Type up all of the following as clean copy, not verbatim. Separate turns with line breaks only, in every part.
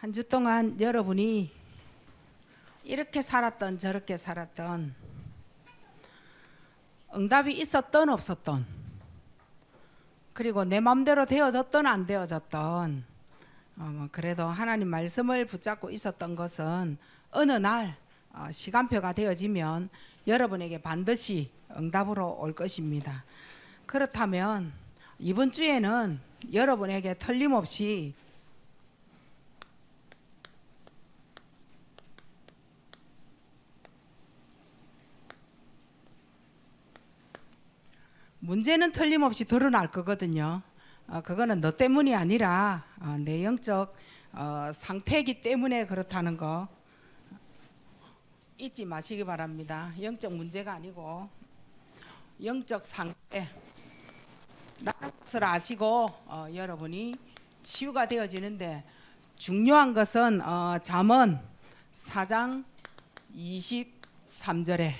한 주 동안 여러분이 이렇게 살았던 저렇게 살았던, 응답이 있었던 없었던, 그리고 내 마음대로 되어졌던 안 되어졌던, 그래도 하나님 말씀을 붙잡고 있었던 것은 어느 날 시간표가 되어지면 여러분에게 반드시 응답으로 올 것입니다. 그렇다면 이번 주에는 여러분에게 틀림없이 문제는 틀림없이 드러날 거거든요. 그거는 너 때문이 아니라 내 영적 상태이기 때문에 그렇다는 거 잊지 마시기 바랍니다. 영적 문제가 아니고 영적 상태라는 것을 아시고 여러분이 치유가 되어지는데, 중요한 것은 잠언 4장 23절에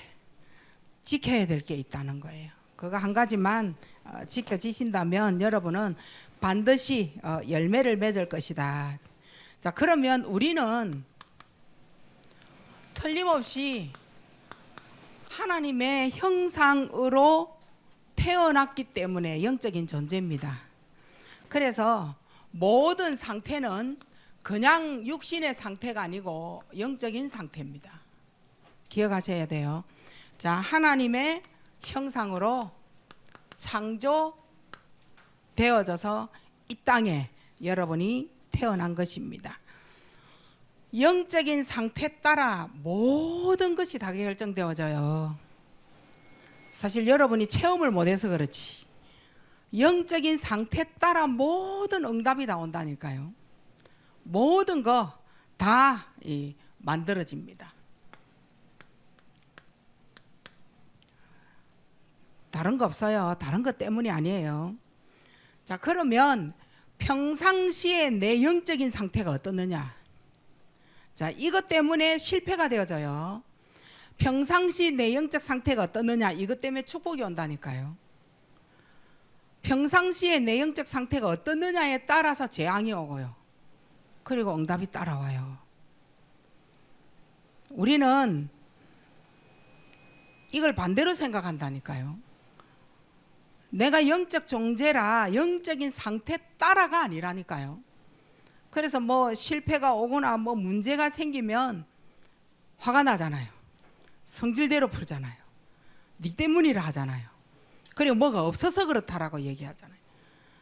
지켜야 될 게 있다는 거예요. 그거 한 가지만 지켜지신다면 여러분은 반드시 열매를 맺을 것이다. 자, 그러면 우리는 틀림없이 하나님의 형상으로 태어났기 때문에 영적인 존재입니다. 그래서 모든 상태는 그냥 육신의 상태가 아니고 영적인 상태입니다. 기억하셔야 돼요. 자, 하나님의 형상으로 창조되어져서 이 땅에 여러분이 태어난 것입니다. 영적인 상태 따라 모든 것이 다 결정되어져요. 사실 여러분이 체험을 못해서 그렇지, 영적인 상태 따라 모든 응답이 나온다니까요. 모든 거 다 만들어집니다. 다른 거 없어요. 다른 것 때문이 아니에요. 자, 그러면 평상시에 내 영적인 상태가 어떻느냐? 자, 이것 때문에 실패가 되어져요. 평상시 내 영적 상태가 어떻느냐? 이것 때문에 축복이 온다니까요. 평상시에 내 영적 상태가 어떻느냐에 따라서 재앙이 오고요. 그리고 응답이 따라와요. 우리는 이걸 반대로 생각한다니까요. 내가 영적 존재라 영적인 상태 따라가 아니라니까요. 그래서 뭐 실패가 오거나 뭐 문제가 생기면 화가 나잖아요. 성질대로 풀잖아요. 네 때문이라 하잖아요. 그리고 뭐가 없어서 그렇다라고 얘기하잖아요.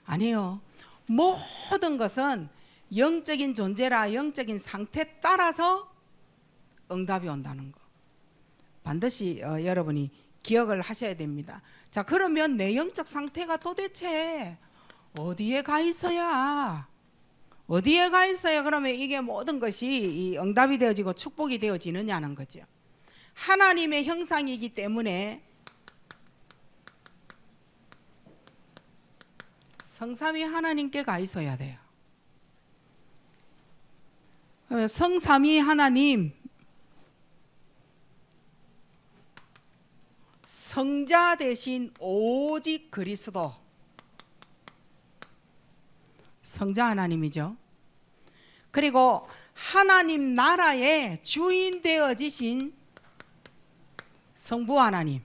아니요. 모든 것은 영적인 존재라 영적인 상태 따라서 응답이 온다는 거 반드시 여러분이 기억을 하셔야 됩니다. 자, 그러면 내 영적 상태가 도대체 어디에 가 있어야 그러면 이게 모든 것이 이 응답이 되어지고 축복이 되어지느냐는 거죠. 하나님의 형상이기 때문에 성삼위 하나님께 가 있어야 돼요. 성삼위 하나님, 성자 대신 오직 그리스도, 성자 하나님이죠. 그리고 하나님 나라의 주인 되어지신 성부 하나님,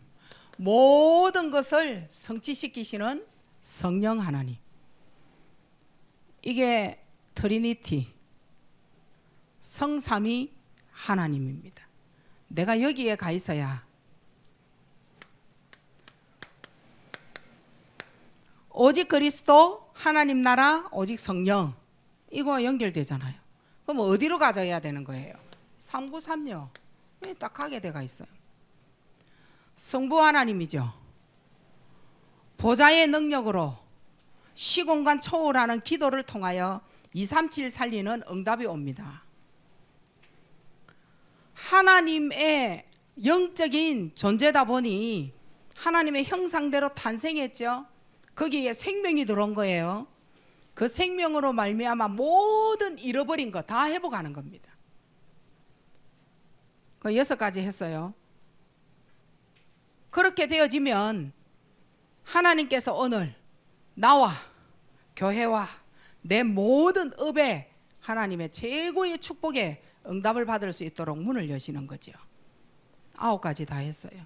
모든 것을 성취시키시는 성령 하나님, 이게 트리니티, 성삼위 하나님입니다. 내가 여기에 가 있어야 오직 그리스도, 하나님 나라, 오직 성령, 이거 연결되잖아요. 그럼 어디로 가져야 되는 거예요? 393요. 딱 하게 돼가 있어요. 성부 하나님이죠. 보좌의 능력으로 시공간 초월하는 기도를 통하여 237 살리는 응답이 옵니다. 하나님의 영적인 존재다 보니 하나님의 형상대로 탄생했죠. 거기에 생명이 들어온 거예요. 그 생명으로 말미암아 모든 잃어버린 거 다 회복하는 겁니다. 그 6가지 했어요. 그렇게 되어지면 하나님께서 오늘 나와 교회와 내 모든 업에 하나님의 최고의 축복에 응답을 받을 수 있도록 문을 여시는 거죠. 9가지 다 했어요.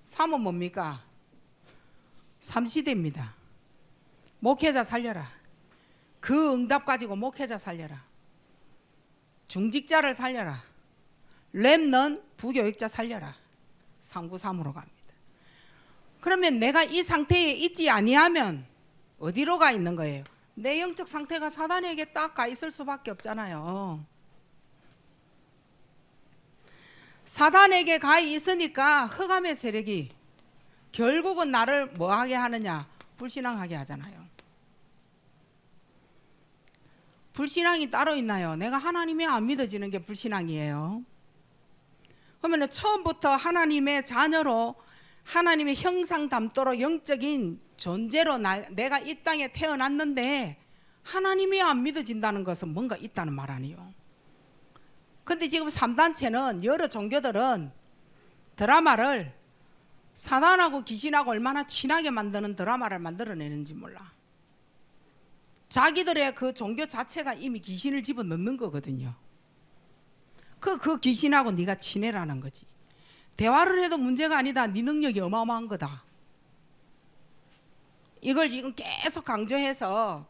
3은 뭡니까? 3시대입니다. 목회자 살려라. 그 응답 가지고 목회자 살려라. 중직자를 살려라. 렘넌트 부교육자 살려라. 393으로 갑니다. 그러면 내가 이 상태에 있지 아니하면 어디로 가 있는 거예요? 내 영적 상태가 사단에게 딱 가 있을 수밖에 없잖아요. 사단에게 가 있으니까 흑암의 세력이 결국은 나를 뭐하게 하느냐? 불신앙하게 하잖아요. 불신앙이 따로 있나요? 내가 하나님이 안 믿어지는 게 불신앙이에요. 그러면 처음부터 하나님의 자녀로 하나님의 형상 닮도록 영적인 존재로 내가 이 땅에 태어났는데 하나님이 안 믿어진다는 것은 뭔가 있다는 말 아니에요. 근데 지금 3단체는 여러 종교들은 드라마를 사단하고 귀신하고 얼마나 친하게 만드는 드라마를 만들어내는지 몰라. 자기들의 그 종교 자체가 이미 귀신을 집어넣는 거거든요. 그 귀신하고 네가 친해라는 거지. 대화를 해도 문제가 아니다. 네 능력이 어마어마한 거다. 이걸 지금 계속 강조해서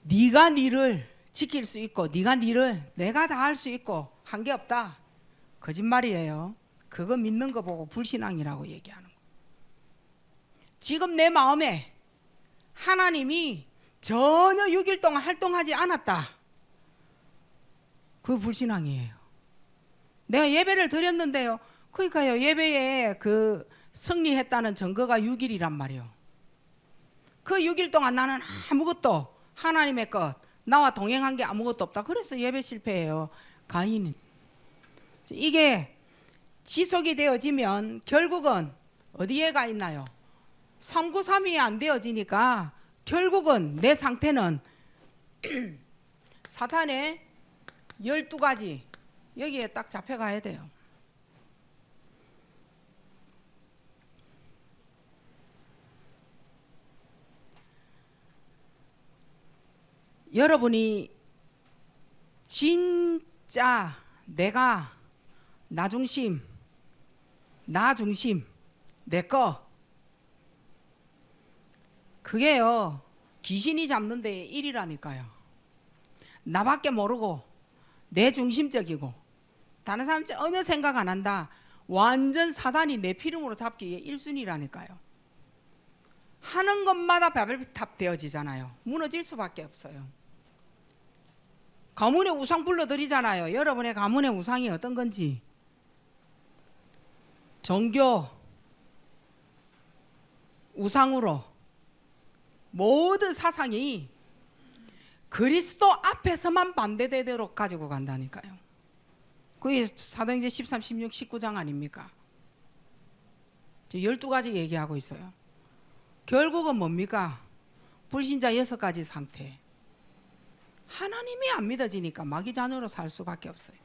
네가 네를 지킬 수 있고 네가 네를 내가 다 할 수 있고 한게 없다. 거짓말이에요. 그거 믿는 거 보고 불신앙이라고 얘기하는 거. 지금 내 마음에 하나님이 전혀 6일 동안 활동하지 않았다. 그거 불신앙이에요. 내가 예배를 드렸는데요. 그러니까요. 예배에 그 승리했다는 증거가 6일이란 말이에요. 그 6일 동안 나는 아무것도 하나님의 것 나와 동행한 게 아무것도 없다. 그래서 예배 실패해요. 가인은. 이게 지속이 되어지면 결국은 어디에 가 있나요? 393이 안 되어지니까 결국은 내 상태는 사탄의 12가지 여기에 딱 잡혀가야 돼요. 여러분이 진짜 내가 나 중심, 내 거 그게요 귀신이 잡는 데의 일이라니까요. 나밖에 모르고 내 중심적이고 다른 사람 전혀 생각 안 한다. 완전 사단이 내 피름으로 잡기에 1순위라니까요. 하는 것마다 바벨탑 되어지잖아요. 무너질 수밖에 없어요. 가문의 우상 불러드리잖아요. 여러분의 가문의 우상이 어떤 건지. 종교 우상으로 모든 사상이 그리스도 앞에서만 반대되도록 가지고 간다니까요. 그게 사도행전 13, 16, 19장 아닙니까? 12가지 얘기하고 있어요. 결국은 뭡니까? 불신자 6가지 상태. 하나님이 안 믿어지니까 마귀 자녀로 살 수밖에 없어요.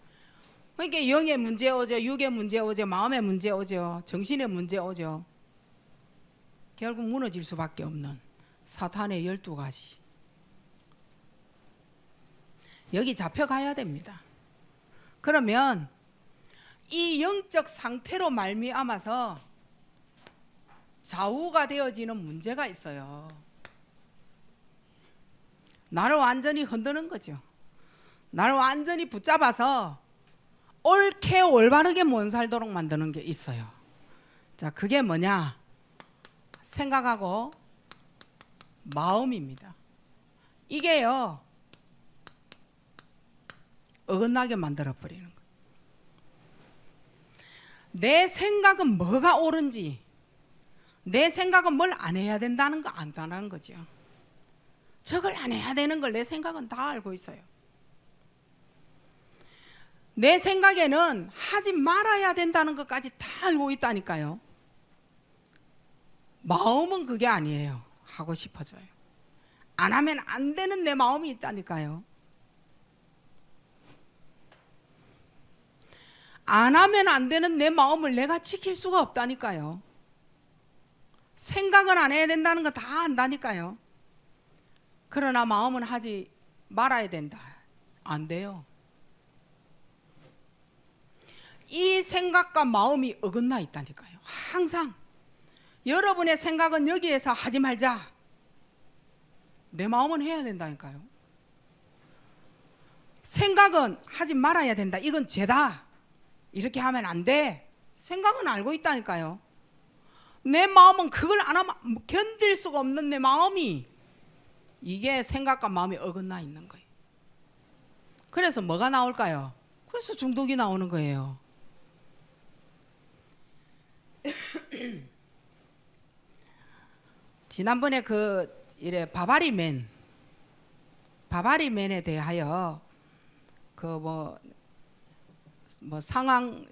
그러니까 영의 문제 오죠. 육의 문제 오죠. 마음의 문제 오죠. 정신의 문제 오죠. 결국 무너질 수밖에 없는 사탄의 12가지. 여기 잡혀가야 됩니다. 그러면 이 영적 상태로 말미암아서 좌우가 되어지는 문제가 있어요. 나를 완전히 흔드는 거죠. 나를 완전히 붙잡아서 옳게 올바르게 못 살도록 만드는 게 있어요. 자, 그게 뭐냐? 생각하고 마음입니다. 이게요 어긋나게 만들어 버리는 거예요. 내 생각은 뭐가 옳은지, 내 생각은 뭘 안 해야 된다는 거 안다는 거죠. 저걸 안 해야 되는 걸 내 생각은 다 알고 있어요. 내 생각에는 하지 말아야 된다는 것까지 다 알고 있다니까요. 마음은 그게 아니에요. 하고 싶어져요. 안 하면 안 되는 내 마음이 있다니까요. 안 하면 안 되는 내 마음을 내가 지킬 수가 없다니까요. 생각을 안 해야 된다는 거 다 안다니까요. 그러나 마음은 하지 말아야 된다. 안 돼요. 이 생각과 마음이 어긋나 있다니까요. 항상 여러분의 생각은 여기에서 하지 말자. 내 마음은 해야 된다니까요. 생각은 하지 말아야 된다. 이건 죄다. 이렇게 하면 안 돼. 생각은 알고 있다니까요. 내 마음은 그걸 안 하면 견딜 수가 없는 내 마음이, 이게 생각과 마음이 어긋나 있는 거예요. 그래서 뭐가 나올까요? 그래서 중독이 나오는 거예요. 지난번에 이래 바바리맨에 대하여 그 상황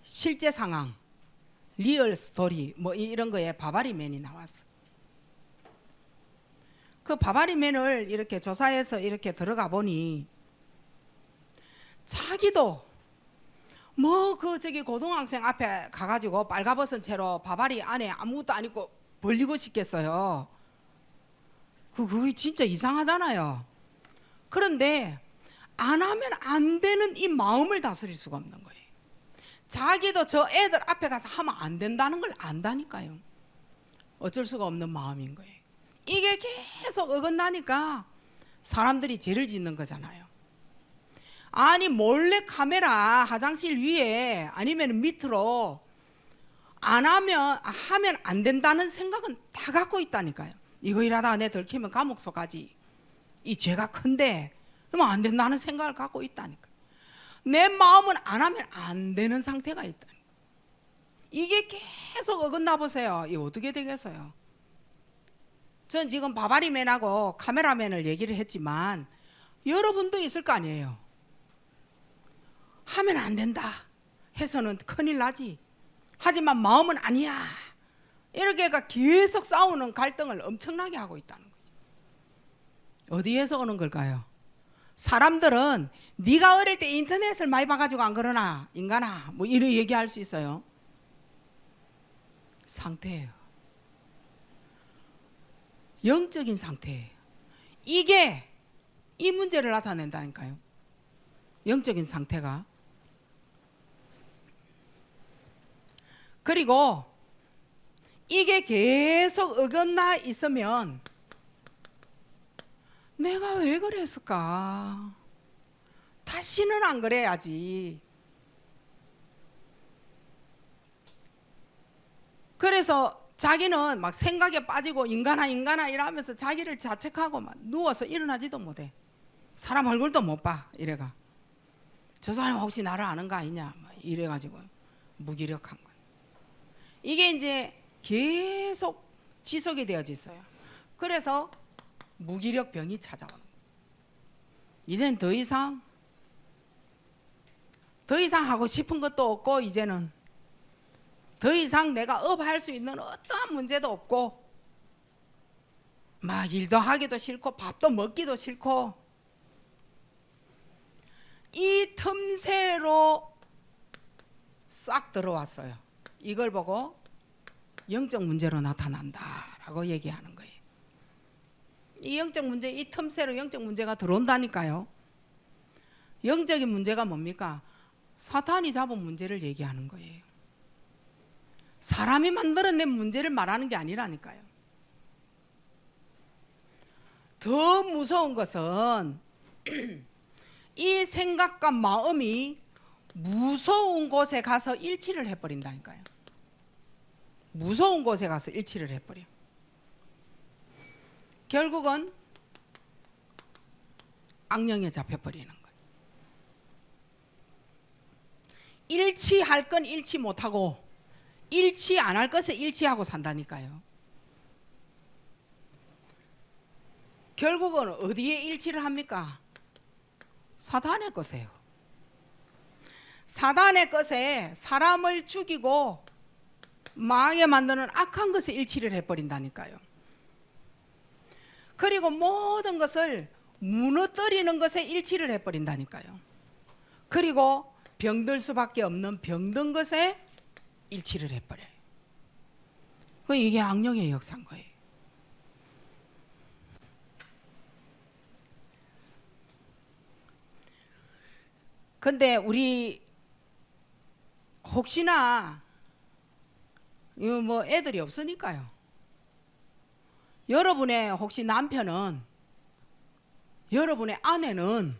실제 상황 리얼 스토리 이런 거에 바바리맨이 나왔어. 그 바바리맨을 이렇게 조사해서 이렇게 들어가 보니 자기도 고등학생 앞에 가가지고 빨가벗은 채로 바바리 안에 아무것도 안 입고 벌리고 싶겠어요. 그게 진짜 이상하잖아요. 그런데 안 하면 안 되는 이 마음을 다스릴 수가 없는 거예요. 자기도 저 애들 앞에 가서 하면 안 된다는 걸 안다니까요. 어쩔 수가 없는 마음인 거예요. 이게 계속 어긋나니까 사람들이 죄를 짓는 거잖아요. 아니 몰래 카메라 화장실 위에 아니면 밑으로 하면 안 된다는 생각은 다 갖고 있다니까요. 이거 일하다가 내 들키면 감옥소 가지. 이 죄가 큰데 그러면 안 된다는 생각을 갖고 있다니까. 내 마음은 안 하면 안 되는 상태가 있다니까. 이게 계속 어긋나 보세요. 이게 어떻게 되겠어요? 전 지금 바바리맨하고 카메라맨을 얘기를 했지만 여러분도 있을 거 아니에요. 하면 안 된다 해서는 큰일 나지. 하지만 마음은 아니야. 이렇게가 계속 싸우는 갈등을 엄청나게 하고 있다는 거죠. 어디에서 오는 걸까요? 사람들은 네가 어릴 때 인터넷을 많이 봐가지고 안 그러나 인간아 이렇게 얘기할 수 있어요. 상태예요. 영적인 상태예요. 이게 이 문제를 나타낸다니까요. 영적인 상태가. 그리고 이게 계속 어긋나 있으면 내가 왜 그랬을까? 다시는 안 그래야지. 그래서 자기는 막 생각에 빠지고 인간아 이러면서 자기를 자책하고 막 누워서 일어나지도 못해. 사람 얼굴도 못 봐. 이래가. 저 사람 혹시 나를 아는 거 아니냐 이래가지고 무기력한 거예요. 이게 이제 계속 지속이 되어져 있어요. 그래서 무기력병이 찾아오는 거예요. 이젠 더 이상 하고 싶은 것도 없고, 이제는 더 이상 내가 업할 수 있는 어떠한 문제도 없고, 막 일도 하기도 싫고 밥도 먹기도 싫고, 이 틈새로 싹 들어왔어요. 이걸 보고 영적 문제로 나타난다라고 얘기하는 거예요. 이 영적 문제, 이 틈새로 영적 문제가 들어온다니까요. 영적인 문제가 뭡니까? 사탄이 잡은 문제를 얘기하는 거예요. 사람이 만들어낸 문제를 말하는 게 아니라니까요. 더 무서운 것은 이 생각과 마음이 무서운 곳에 가서 일치를 해버린다니까요. 무서운 곳에 가서 일치를 해버려. 결국은 악령에 잡혀버리는 거예요. 일치할 건 일치 못하고 일치 안 할 것에 일치하고 산다니까요. 결국은 어디에 일치를 합니까? 사단의 것이에요. 사단의 것에 사람을 죽이고 망하게 만드는 악한 것에 일치를 해버린다니까요. 그리고 모든 것을 무너뜨리는 것에 일치를 해버린다니까요. 그리고 병들 수밖에 없는 병든 것에 일치를 해버려요. 이게 악령의 역사인 거예요. 근데 우리 혹시나 이거 뭐 애들이 없으니까요. 여러분의 혹시 남편은, 여러분의 아내는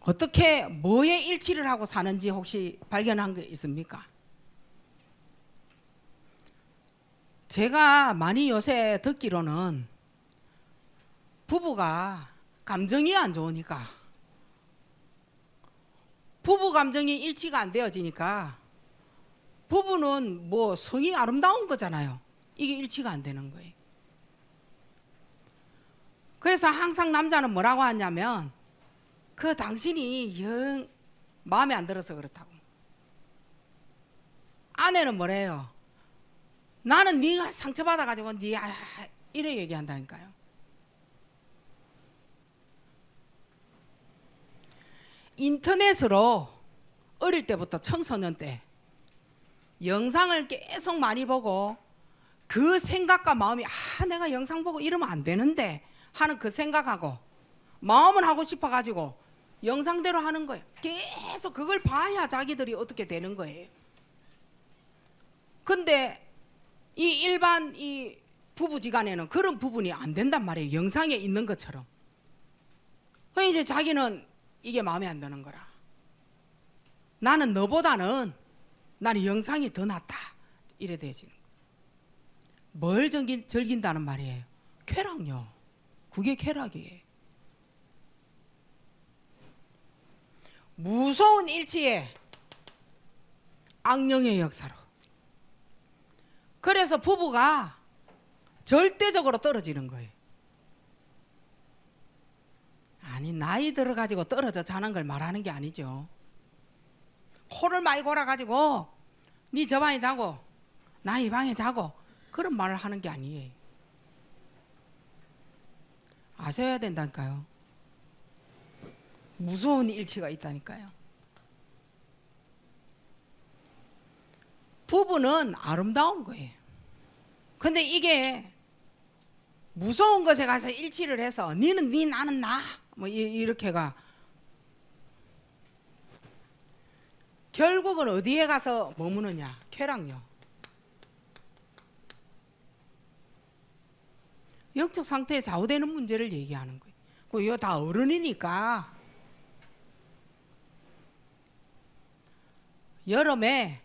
어떻게 뭐에 일치를 하고 사는지 혹시 발견한 게 있습니까? 제가 많이 요새 듣기로는 부부가 감정이 안 좋으니까, 부부 감정이 일치가 안 되어지니까, 부부는 뭐 성이 아름다운 거잖아요. 이게 일치가 안 되는 거예요. 그래서 항상 남자는 뭐라고 하냐면, 그 당신이 영 마음에 안 들어서 그렇다고. 아내는 뭐래요? 나는 네가 상처받아가지고 이래 얘기한다니까요. 인터넷으로 어릴 때부터 청소년 때 영상을 계속 많이 보고 그 생각과 마음이 내가 영상 보고 이러면 안 되는데 하는 그 생각하고 마음은 하고 싶어가지고 영상대로 하는 거예요. 계속 그걸 봐야 자기들이 어떻게 되는 거예요. 근데 이 일반 이 부부지간에는 그런 부분이 안 된단 말이에요. 영상에 있는 것처럼. 그래서 이제 자기는 이게 마음에 안 드는 거라. 나는 너보다는 나는 영상이 더 낫다. 이래 되지는 거예요. 뭘 즐긴다는 말이에요? 쾌락요. 그게 쾌락이에요. 무서운 일치에 악령의 역사로. 그래서 부부가 절대적으로 떨어지는 거예요. 아니, 나이 들어가지고 떨어져 자는 걸 말하는 게 아니죠. 코를 많이 골아가지고 네 저 방에 자고 나 이 방에 자고 그런 말을 하는 게 아니에요. 아셔야 된다니까요. 무서운 일치가 있다니까요. 부부는 아름다운 거예요. 근데 이게 무서운 것에 가서 일치를 해서 니는 니 나는 나 뭐 이렇게가 결국은 어디에 가서 머무느냐? 쾌락요. 영적 상태에 좌우되는 문제를 얘기하는 거예요. 이거 다 어른이니까 여름에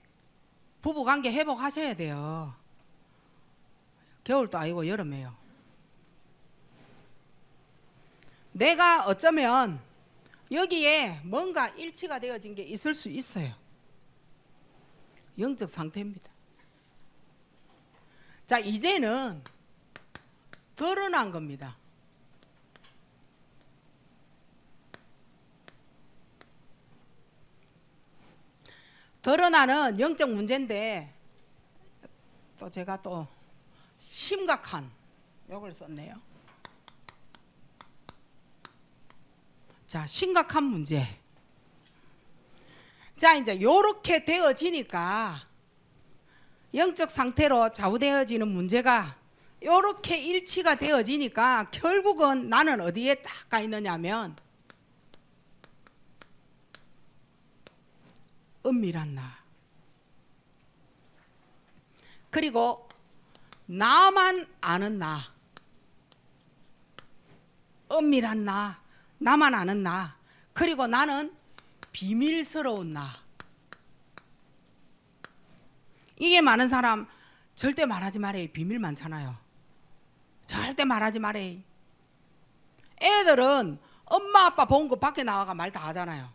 부부관계 회복하셔야 돼요. 겨울도 아니고 여름에요. 내가 어쩌면 여기에 뭔가 일치가 되어진 게 있을 수 있어요. 영적 상태입니다. 자, 이제는 드러난 겁니다. 드러나는 영적 문제인데 또 제가 또 심각한 욕을 썼네요. 자, 심각한 문제. 자, 이제 요렇게 되어지니까 영적 상태로 좌우되어지는 문제가 요렇게 일치가 되어지니까 결국은 나는 어디에 딱 가 있느냐면 은밀한 나. 그리고 나만 아는 나. 은밀한 나. 나만 아는 나. 그리고 나는 비밀스러운 나. 이게 많은 사람 절대 말하지 말아요. 비밀 많잖아요. 절대 말하지 말아요. 애들은 엄마 아빠 본 거 밖에 나와가 말 다 하잖아요.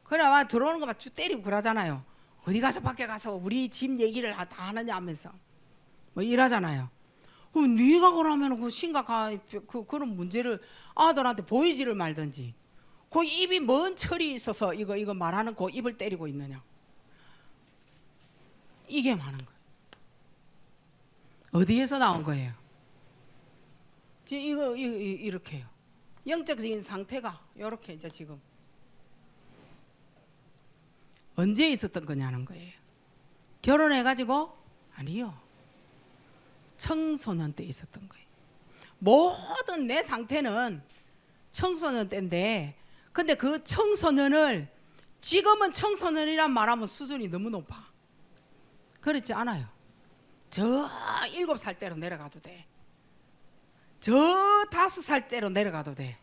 그래야 들어오는 거 막 때리고 그러잖아요. 어디 가서 밖에 가서 우리 집 얘기를 다 하느냐 하면서 뭐 이러잖아요. 네가 그러면 그 심각한 그런 문제를 아들한테 보이지를 말든지. 그 입이 뭔 철이 있어서 이거 말하는 그 입을 때리고 있느냐. 이게 많은 거예요. 어디에서 나온 거예요? 지금 이거 이렇게요. 영적인 상태가 이렇게 이제 지금 언제 있었던 거냐는 거예요. 결혼해가지고 아니요. 청소년 때 있었던 거예요. 모든 내 상태는 청소년 때인데 근데 그 청소년을 지금은 청소년이란 말하면 수준이 너무 높아. 그렇지 않아요. 저 7살 때로 내려가도 돼. 저 5살 때로 내려가도 돼.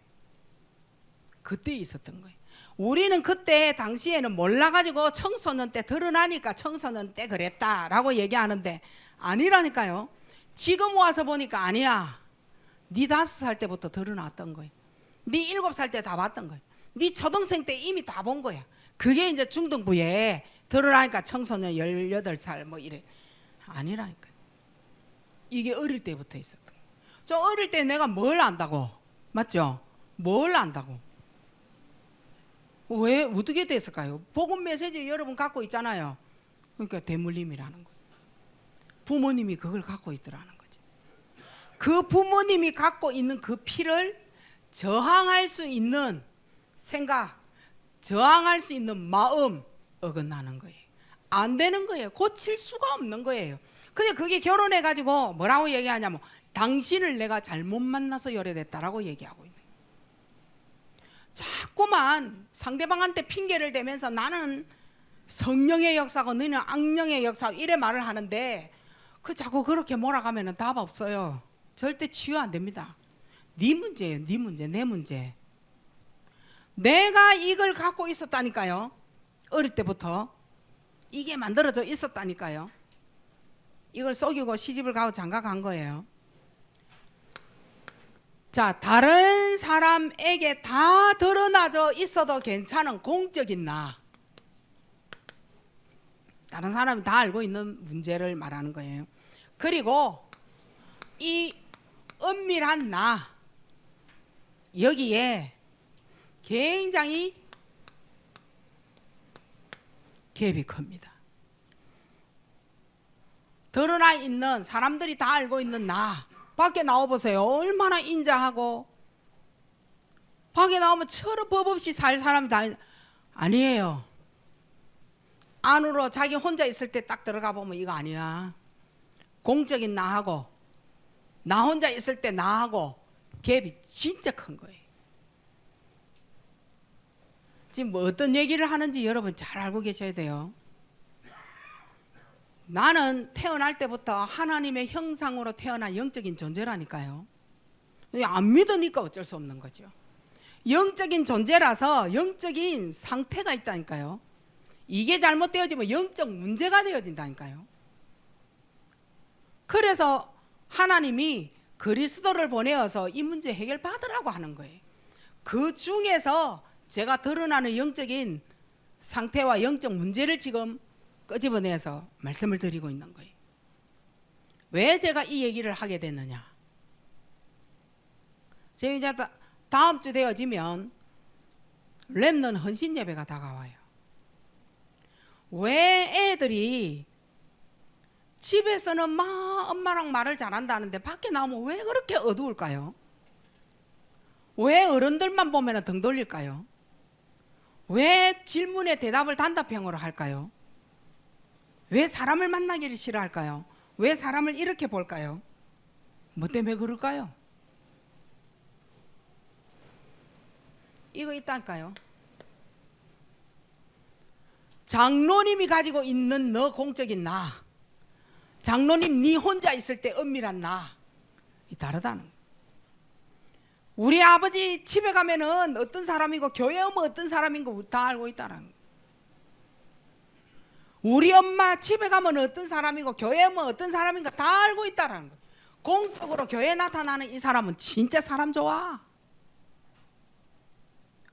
그때 있었던 거예요. 우리는 그때 당시에는 몰라가지고 청소년 때 드러나니까 청소년 때 그랬다라고 얘기하는데 아니라니까요. 지금 와서 보니까 아니야. 네 5살 때부터 드러났던 거예요. 네 7살 때 다 봤던 거예요. 네 초등생 때 이미 다 본 거야. 그게 이제 중등부에 드러나니까 청소년 18살 뭐 이래. 아니라니까요. 이게 어릴 때부터 있었던 거예요. 저 어릴 때 내가 뭘 안다고? 맞죠? 뭘 안다고? 왜 어떻게 됐을까요? 복음 메시지 여러분 갖고 있잖아요. 그러니까 대물림이라는 거예요. 부모님이 그걸 갖고 있더라는 거죠. 그 부모님이 갖고 있는 그 피를 저항할 수 있는 생각, 저항할 수 있는 마음 어긋나는 거예요. 안 되는 거예요. 고칠 수가 없는 거예요. 근데 그게 결혼해 가지고 뭐라고 얘기하냐면 당신을 내가 잘못 만나서 열애됐다라고 얘기하고 있는 거예요. 자꾸만 상대방한테 핑계를 대면서 나는 성령의 역사고 너는 악령의 역사 이래 말을 하는데 그 자꾸 그렇게 몰아가면 답 없어요. 절대 치유 안 됩니다. 네 문제예요. 네 문제, 내 문제. 내가 이걸 갖고 있었다니까요. 어릴 때부터 이게 만들어져 있었다니까요. 이걸 속이고 시집을 가고 장가 간 거예요. 자, 다른 사람에게 다 드러나져 있어도 괜찮은 공적인 나. 다른 사람이 다 알고 있는 문제를 말하는 거예요. 그리고 이 은밀한 나, 여기에 굉장히 갭이 큽니다. 드러나 있는 사람들이 다 알고 있는 나 밖에 나와보세요. 얼마나 인자하고 밖에 나오면 철을 법 없이 살 사람이 다 아니에요. 안으로 자기 혼자 있을 때 딱 들어가 보면 이거 아니야. 공적인 나하고 나 혼자 있을 때 나하고 갭이 진짜 큰 거예요. 지금 뭐 어떤 얘기를 하는지 여러분 잘 알고 계셔야 돼요. 나는 태어날 때부터 하나님의 형상으로 태어난 영적인 존재라니까요. 안 믿으니까 어쩔 수 없는 거죠. 영적인 존재라서 영적인 상태가 있다니까요. 이게 잘못되어지면 영적 문제가 되어진다니까요. 그래서 하나님이 그리스도를 보내어서 이 문제 해결 받으라고 하는 거예요. 그 중에서 제가 드러나는 영적인 상태와 영적 문제를 지금 끄집어내서 말씀을 드리고 있는 거예요. 왜 제가 이 얘기를 하게 됐느냐? 제가 이제 다음 주 되어지면 렘넌트 헌신 예배가 다가와요. 왜 애들이 집에서는 막 엄마랑 말을 잘한다는데 밖에 나오면 왜 그렇게 어두울까요? 왜 어른들만 보면 등 돌릴까요? 왜 질문에 대답을 단답형으로 할까요? 왜 사람을 만나기를 싫어할까요? 왜 사람을 이렇게 볼까요? 뭐 때문에 그럴까요? 이거 있다니까요. 장로님이 가지고 있는 너 공적인 나, 장로님 네 혼자 있을 때 은밀한 나, 이 다르다는 거예요. 우리 아버지 집에 가면은 어떤 사람이고 교회 오면 어떤 사람인 거 다 알고 있다는 거예요. 우리 엄마 집에 가면 어떤 사람이고 교회 오면 어떤 사람인가 다 알고 있다는 거예요. 공적으로 교회에 나타나는 이 사람은 진짜 사람 좋아.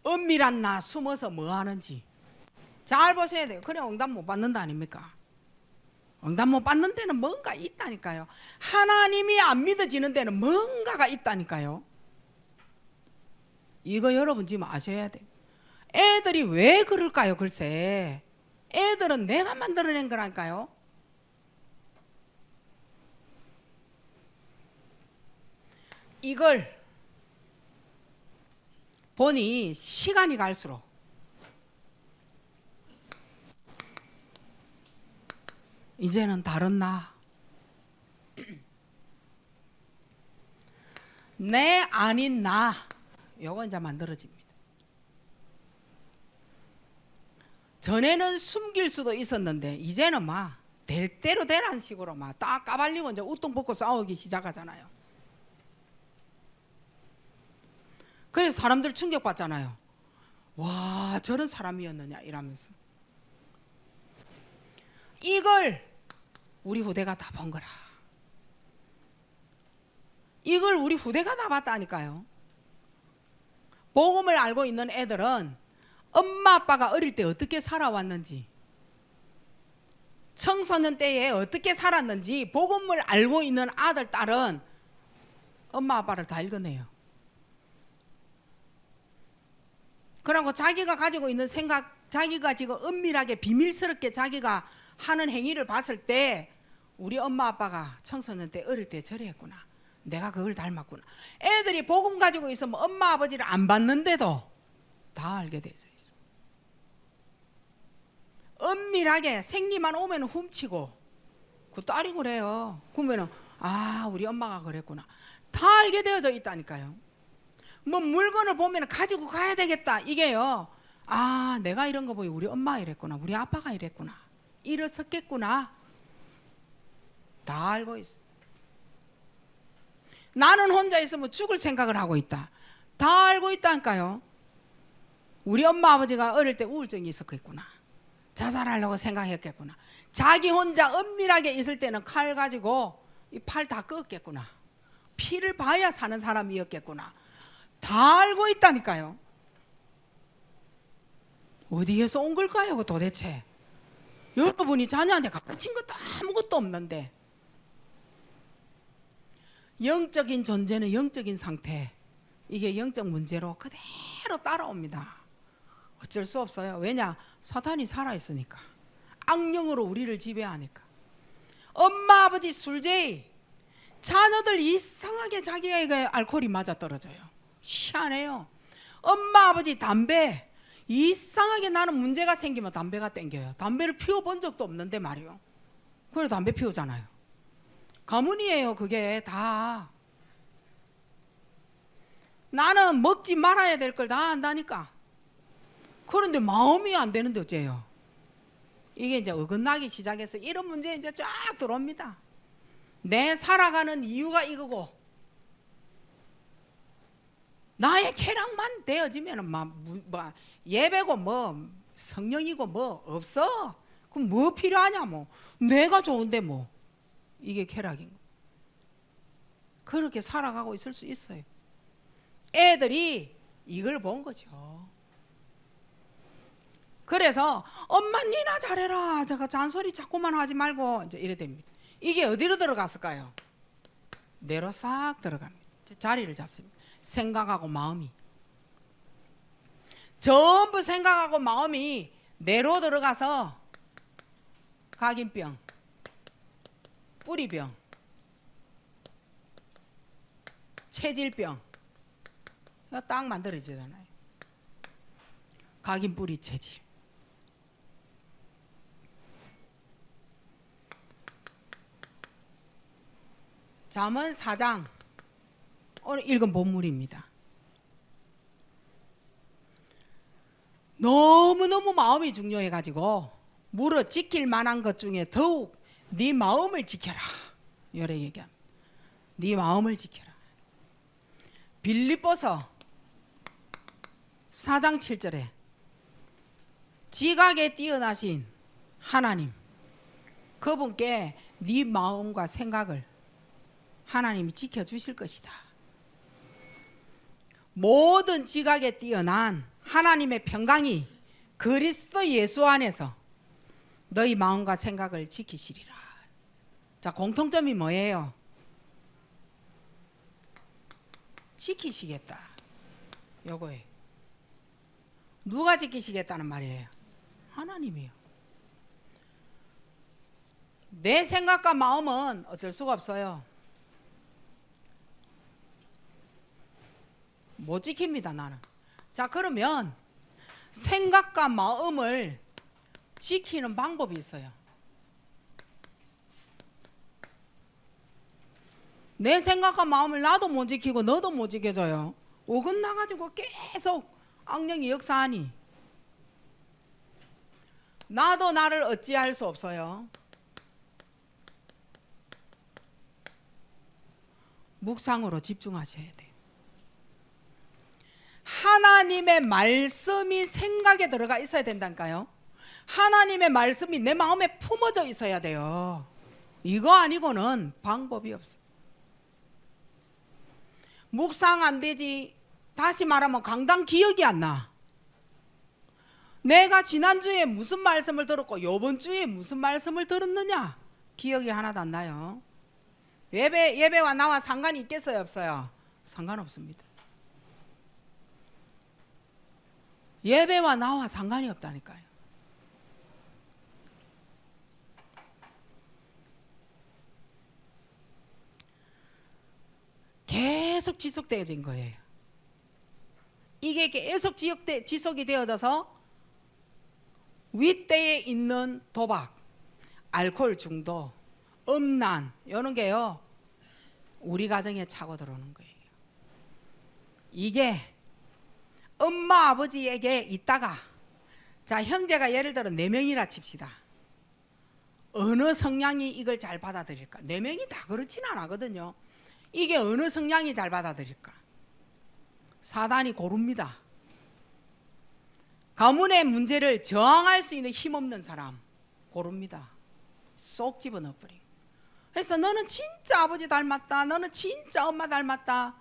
은밀한 나 숨어서 뭐 하는지 잘 보셔야 돼요. 그냥 응답 못 받는다 아닙니까? 응답 못 받는 데는 뭔가 있다니까요. 하나님이 안 믿어지는 데는 뭔가가 있다니까요. 이거 여러분 지금 아셔야 돼요. 애들이 왜 그럴까요? 글쎄 애들은 내가 만들어낸 거라니까요. 이걸 보니 시간이 갈수록 이제는 다른 나, 내 아닌 나, 요거 이제 만들어집니다. 전에는 숨길 수도 있었는데 이제는 막 될 대로 되라는 식으로 막 딱 까발리고 이제 우통 벗고 싸우기 시작하잖아요. 그래서 사람들 충격받잖아요. 와, 저런 사람이었느냐 이러면서. 이걸 우리 후대가 다 본 거라. 이걸 우리 후대가 다 봤다니까요. 복음을 알고 있는 애들은 엄마 아빠가 어릴 때 어떻게 살아왔는지, 청소년 때에 어떻게 살았는지 복음을 알고 있는 아들, 딸은 엄마 아빠를 다 읽어내요. 그리고 자기가 가지고 있는 생각, 자기가 지금 은밀하게 비밀스럽게 자기가 하는 행위를 봤을 때 우리 엄마 아빠가 청소년 때 어릴 때 저랬구나, 내가 그걸 닮았구나. 애들이 복음 가지고 있으면 엄마 아버지를 안 봤는데도 다 알게 되어 있어. 은밀하게 생리만 오면 훔치고, 그 딸이 그래요. 그러면은 아, 우리 엄마가 그랬구나, 다 알게 되어져 있다니까요. 뭐 물건을 보면 가지고 가야 되겠다, 이게요. 아, 내가 이런 거 보니 우리 엄마가 이랬구나, 우리 아빠가 이랬구나, 이랬었겠구나, 다 알고 있어. 나는 혼자 있으면 죽을 생각을 하고 있다, 다 알고 있다니까요. 우리 엄마 아버지가 어릴 때 우울증이 있었겠구나, 자살하려고 생각했겠구나, 자기 혼자 은밀하게 있을 때는 칼 가지고 이 팔 다 꺾겠구나, 피를 봐야 사는 사람이었겠구나, 다 알고 있다니까요. 어디에서 온 걸까요 도대체? 여러분이 자녀한테 가르친 것도 아무것도 없는데. 영적인 존재는 영적인 상태, 이게 영적 문제로 그대로 따라옵니다. 어쩔 수 없어요. 왜냐? 사탄이 살아있으니까, 악령으로 우리를 지배하니까. 엄마 아버지 술제이, 자녀들 이상하게 자기에게 알코올이 맞아떨어져요. 희한해요. 엄마 아버지 담배, 이상하게 나는 문제가 생기면 담배가 땡겨요. 담배를 피워본 적도 없는데 말이요. 그래 담배 피우잖아요. 가문이에요. 그게 다. 나는 먹지 말아야 될 걸 다 안다니까. 그런데 마음이 안 되는데 어째요? 이게 이제 어긋나기 시작해서 이런 문제 이제 쫙 들어옵니다. 내 살아가는 이유가 이거고, 나의 쾌락만 되어지면 뭐 예배고 뭐 성령이고 뭐 없어. 그럼 뭐 필요하냐, 뭐 내가 좋은데 뭐, 이게 쾌락인 거. 그렇게 살아가고 있을 수 있어요. 애들이 이걸 본 거죠. 그래서 엄마 니나 잘해라, 제가 잔소리 자꾸만 하지 말고 이제 이래 됩니다. 이게 어디로 들어갔을까요? 뇌로 싹 들어갑니다. 자리를 잡습니다. 생각하고 마음이, 전부 생각하고 마음이 뇌로 들어가서 각인병, 뿌리병, 체질병, 이거 딱 만들어지잖아요. 각인, 뿌리, 체질. 잠언 4장 오늘 읽은 본문입니다. 너무너무 마음이 중요해가지고 물어 지킬 만한 것 중에 더욱 네 마음을 지켜라, 이래 얘기합니다. 네 마음을 지켜라. 빌립보서 4장 7절에 지각에 뛰어나신 하나님, 그분께 네 마음과 생각을 하나님이 지켜주실 것이다. 모든 지각에 뛰어난 하나님의 평강이 그리스도 예수 안에서 너희 마음과 생각을 지키시리라. 자, 공통점이 뭐예요? 지키시겠다, 요거예요. 누가 지키시겠다는 말이에요? 하나님이요. 내 생각과 마음은 어쩔 수가 없어요. 못 지킵니다, 나는. 자, 그러면 생각과 마음을 지키는 방법이 있어요. 내 생각과 마음을 나도 못 지키고 너도 못 지켜줘요. 어긋나가지고 계속 악령이 역사하니 나도 나를 어찌할 수 없어요. 묵상으로 집중하셔야 돼요. 하나님의 말씀이 생각에 들어가 있어야 된다니까요. 하나님의 말씀이 내 마음에 품어져 있어야 돼요. 이거 아니고는 방법이 없어. 묵상 안 되지. 다시 말하면 강단 기억이 안 나. 내가 지난주에 무슨 말씀을 들었고 이번 주에 무슨 말씀을 들었느냐 기억이 하나도 안 나요. 예배와 나와 상관이 있겠어요 없어요? 상관없습니다. 예배와 나와 상관이 없다니까요. 계속 지속되어진 거예요. 이게 계속 지속이 되어져서 윗대에 있는 도박, 알코올 중독, 음란 이런 게요 우리 가정에 차고 들어오는 거예요. 이게 엄마 아버지에게 있다가 자 형제가 예를 들어 4명이라 칩시다. 어느 성향이 이걸 잘 받아들일까? 4명이 다 그렇진 않거든요. 이게 어느 성향이 잘 받아들일까? 사단이 고릅니다. 가문의 문제를 저항할 수 있는 힘없는 사람 고릅니다. 쏙 집어넣어버리고. 그래서 너는 진짜 아버지 닮았다. 너는 진짜 엄마 닮았다.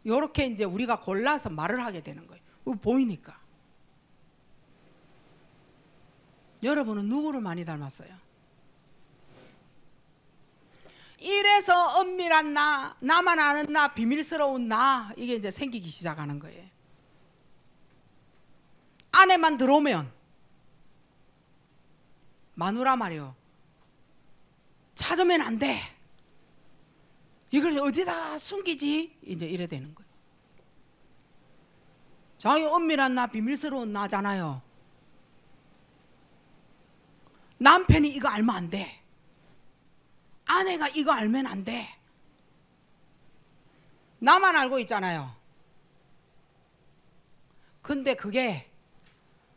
이렇게 이제 우리가 골라서 말을 하게 되는 거예요. 보이니까. 여러분은 누구를 많이 닮았어요? 이래서 은밀한 나, 나만 아는 나, 비밀스러운 나 이게 이제 생기기 시작하는 거예요. 안에만 들어오면 마누라 말이요. 찾으면 안 돼. 이걸 어디다 숨기지? 이제 이래 되는 거예요. 자기 은밀한 나, 비밀스러운 나잖아요. 남편이 이거 알면 안 돼. 아내가 이거 알면 안 돼. 나만 알고 있잖아요. 근데 그게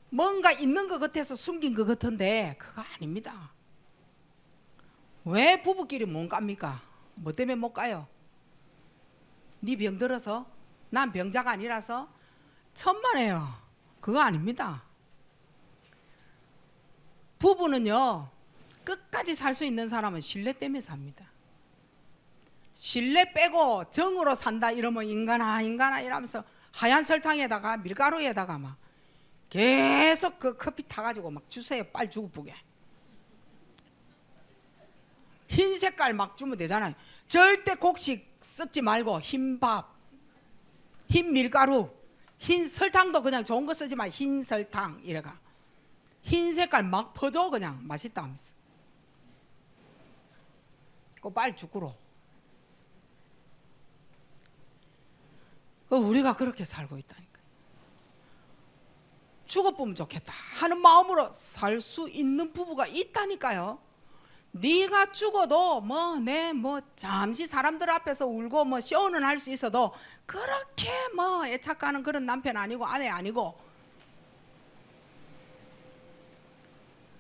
뭔가 있는 것 같아서 숨긴 것 같은데 그거 아닙니다. 왜 부부끼리 못 갑니까? 뭐 때문에 못 가요? 네 병 들어서? 난 병자가 아니라서? 천만에요. 그거 아닙니다. 부부는요 끝까지 살 수 있는 사람은 신뢰 때문에 삽니다. 신뢰 빼고 정으로 산다 이러면 인간아 이러면서 하얀 설탕에다가 밀가루에다가 막 계속 그 커피 타가지고 막 주세요. 빨리 주고 부게. 흰 색깔 막 주면 되잖아요. 절대 곡식 섞지 말고 흰 밥, 흰 밀가루, 흰 설탕도 그냥 좋은 거 쓰지 마. 흰 설탕 이래가 흰 색깔 막 퍼줘 그냥 맛있다 하면서. 그거 빨리 죽으러. 우리가 그렇게 살고 있다니까. 죽어보면 좋겠다 하는 마음으로 살 수 있는 부부가 있다니까요. 네가 죽어도 뭐 잠시 사람들 앞에서 울고 뭐 쇼는 할 수 있어도 그렇게 뭐 애착가는 그런 남편 아니고 아내 아니고.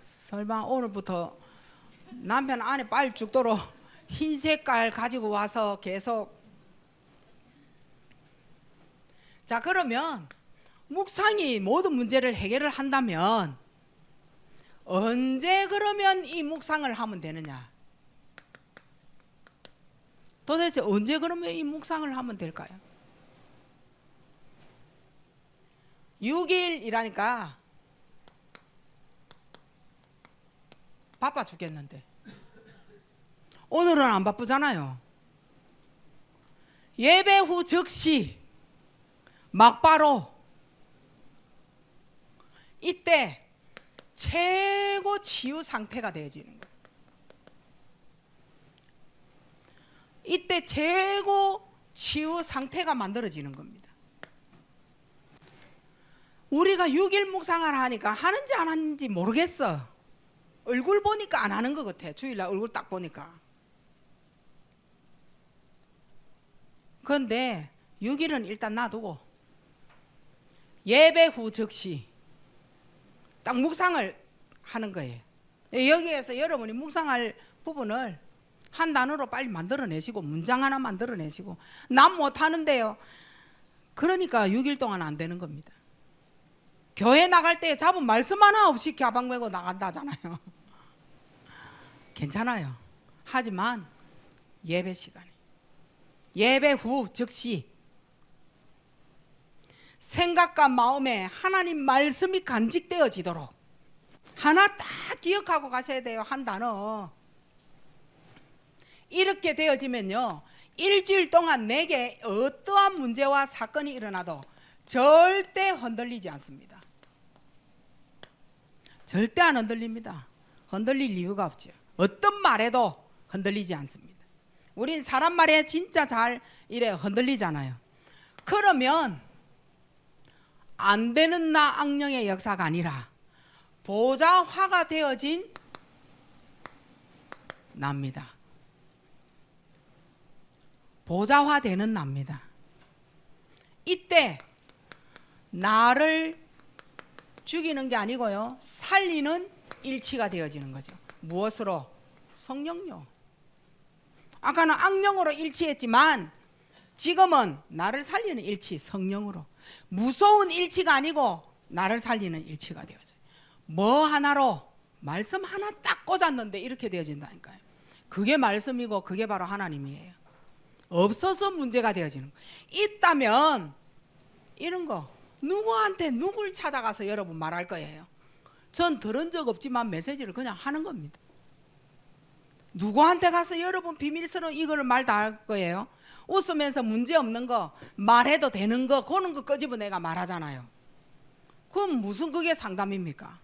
설마 오늘부터 남편 아내 빨리 죽도록 흰 색깔 가지고 와서 계속. 자 그러면 묵상이 모든 문제를 해결을 한다면 언제 그러면 이 묵상을 하면 되느냐? 도대체 언제 그러면 이 묵상을 하면 될까요? 6일이라니까 바빠 죽겠는데 오늘은 안 바쁘잖아요. 예배 후 즉시 막바로 이때 최고 치유 상태가 되어지는 거예요. 이때 최고 치유 상태가 만들어지는 겁니다. 우리가 6일 묵상을 하니까 하는지 안 하는지 모르겠어. 얼굴 보니까 안 하는 것 같아. 주일날 얼굴 딱 보니까. 그런데 6일은 일단 놔두고 예배 후 즉시 딱 묵상을 하는 거예요. 여기에서 여러분이 묵상할 부분을 한 단어로 빨리 만들어내시고 문장 하나 만들어내시고 난 못하는데요. 그러니까 6일 동안 안 되는 겁니다. 교회 나갈 때 잡은 말씀 하나 없이 가방 메고 나간다잖아요. 괜찮아요. 하지만 예배 시간에 예배 후 즉시 생각과 마음에 하나님 말씀이 간직되어지도록 하나 딱 기억하고 가셔야 돼요. 한 단어. 이렇게 되어지면요, 일주일 동안 내게 어떠한 문제와 사건이 일어나도 절대 흔들리지 않습니다. 절대 안 흔들립니다. 흔들릴 이유가 없죠. 어떤 말에도 흔들리지 않습니다. 우린 사람 말에 진짜 잘 이래 흔들리잖아요. 그러면 안 되는 나 악령의 역사가 아니라 보좌화가 되어진 납니다. 보좌화되는 납니다. 이때 나를 죽이는 게 아니고요, 살리는 일치가 되어지는 거죠. 무엇으로? 성령요. 아까는 악령으로 일치했지만 지금은 나를 살리는 일치, 성령으로. 무서운 일치가 아니고 나를 살리는 일치가 되어져요. 뭐 하나로? 말씀 하나 딱 꽂았는데 이렇게 되어진다니까요. 그게 말씀이고 그게 바로 하나님이에요. 없어서 문제가 되어지는 거예요. 있다면 이런 거 누구한테 누굴 찾아가서 여러분 말할 거예요. 전 들은 적 없지만 메시지를 그냥 하는 겁니다. 누구한테 가서 여러분 비밀스러운 이거를 말 다 할 거예요. 웃으면서 문제 없는 거, 말해도 되는 거, 그런 거 끄집어 내가 말하잖아요. 그럼 무슨 그게 상담입니까?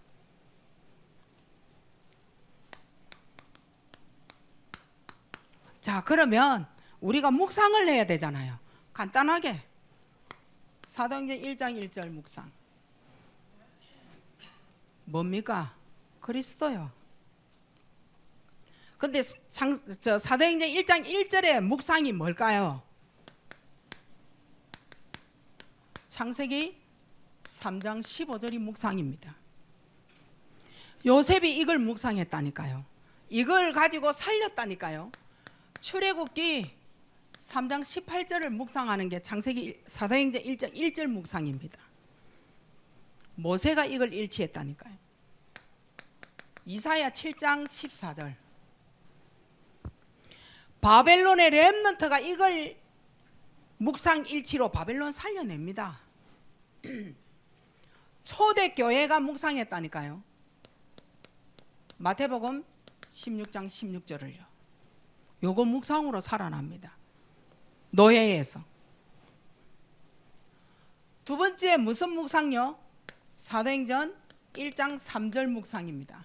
자, 그러면 우리가 묵상을 해야 되잖아요. 간단하게 사도행전 1장 1절 묵상. 뭡니까? 그리스도요. 근데 사도행전 1장 1절의 묵상이 뭘까요? 창세기 3장 15절이 묵상입니다. 요셉이 이걸 묵상했다니까요. 이걸 가지고 살렸다니까요. 출애굽기 3장 18절을 묵상하는 게 창세기 사도행전 1장 1절 묵상입니다. 모세가 이걸 일치했다니까요. 이사야 7장 14절. 바벨론의 렘넌트가 이걸 묵상 일치로 바벨론 살려냅니다. 초대교회가 묵상했다니까요. 마태복음 16장 16절을요. 요거 묵상으로 살아납니다. 노예에서. 두 번째 무슨 묵상요? 사도행전 1장 3절 묵상입니다.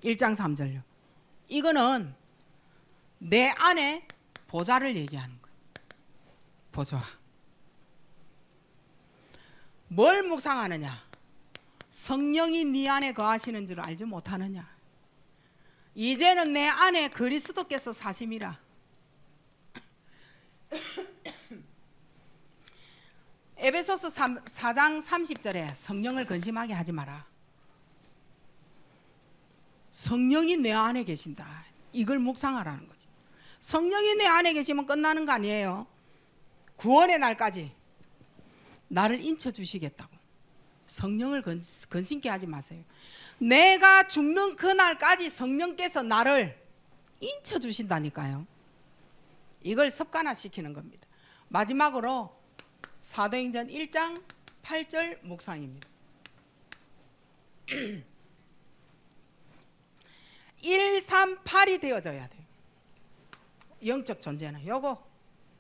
1장 3절요. 이거는 내 안에 보좌를 얘기하는 거예요. 보좌. 뭘 묵상하느냐? 성령이 네 안에 거하시는 줄 알지 못하느냐? 이제는 내 안에 그리스도께서 사심이라. 에베소서 4장 30절에 성령을 근심하게 하지 마라. 성령이 내 안에 계신다. 이걸 묵상하라는 거죠. 성령이 내 안에 계시면 끝나는 거 아니에요. 구원의 날까지 나를 인쳐 주시겠다고. 성령을 근심케 하지 마세요. 내가 죽는 그날까지 성령께서 나를 인쳐 주신다니까요. 이걸 습관화시키는 겁니다. 마지막으로 사도행전 1장 8절 묵상입니다. 138이 되어져야 돼요. 영적 존재는 요거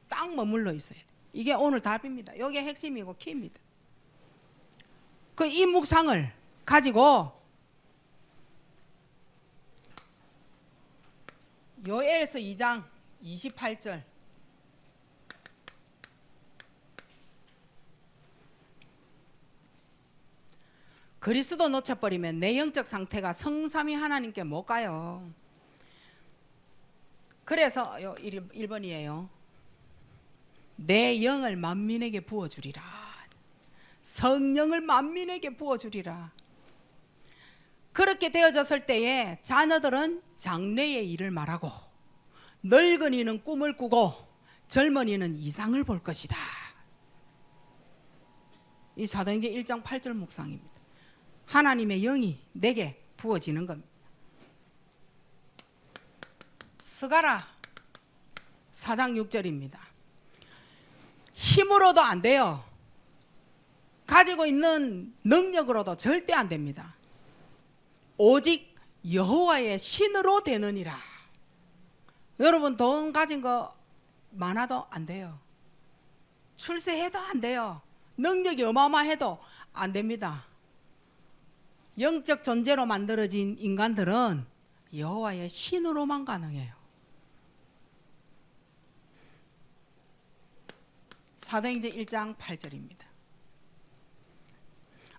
딱 머물러 있어야 돼요. 이게 오늘 답입니다. 이게 핵심이고 키입니다. 그 이 묵상을 가지고 요엘서 2장 28절. 그리스도 놓쳐버리면 내 영적 상태가 성삼위 하나님께 못 가요. 그래서 1번이에요. 내 영을 만민에게 부어주리라. 성령을 만민에게 부어주리라. 그렇게 되어졌을 때에 자녀들은 장래의 일을 말하고 늙은이는 꿈을 꾸고 젊은이는 이상을 볼 것이다. 이 사도행전 1장 8절 묵상입니다. 하나님의 영이 내게 부어지는 겁니다. 스가랴 4장 6절입니다. 힘으로도 안 돼요. 가지고 있는 능력으로도 절대 안 됩니다. 오직 여호와의 신으로 되느니라. 여러분 돈 가진 거 많아도 안 돼요. 출세해도 안 돼요. 능력이 어마어마해도 안 됩니다. 영적 존재로 만들어진 인간들은 여호와의 신으로만 가능해요. 사도행전 1장 8절입니다.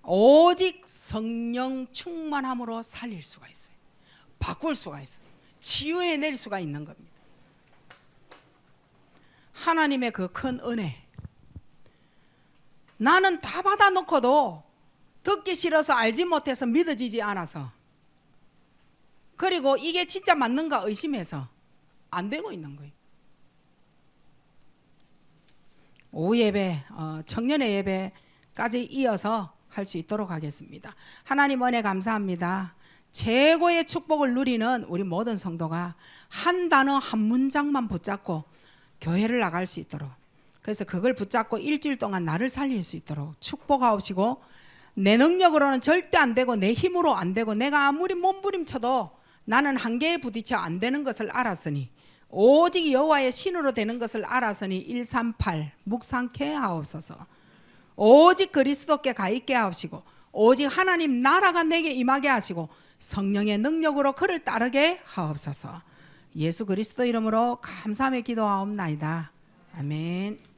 오직 성령 충만함으로 살릴 수가 있어요. 바꿀 수가 있어요. 치유해낼 수가 있는 겁니다. 하나님의 그 큰 은혜, 나는 다 받아놓고도 듣기 싫어서 알지 못해서 믿어지지 않아서, 그리고 이게 진짜 맞는가 의심해서 안 되고 있는 거예요. 오후 예배, 청년의 예배까지 이어서 할 수 있도록 하겠습니다. 하나님 은혜 감사합니다. 최고의 축복을 누리는 우리 모든 성도가 한 단어 한 문장만 붙잡고 교회를 나갈 수 있도록, 그래서 그걸 붙잡고 일주일 동안 나를 살릴 수 있도록 축복하시고, 내 능력으로는 절대 안 되고 내 힘으로 안 되고 내가 아무리 몸부림쳐도 나는 한계에 부딪혀 안 되는 것을 알았으니, 오직 여호와의 신으로 되는 것을 알았으니 138 묵상케 하옵소서. 오직 그리스도께 가 있게 하옵시고, 오직 하나님 나라가 내게 임하게 하시고 성령의 능력으로 그를 따르게 하옵소서. 예수 그리스도 이름으로 감사하며 기도하옵나이다. 아멘.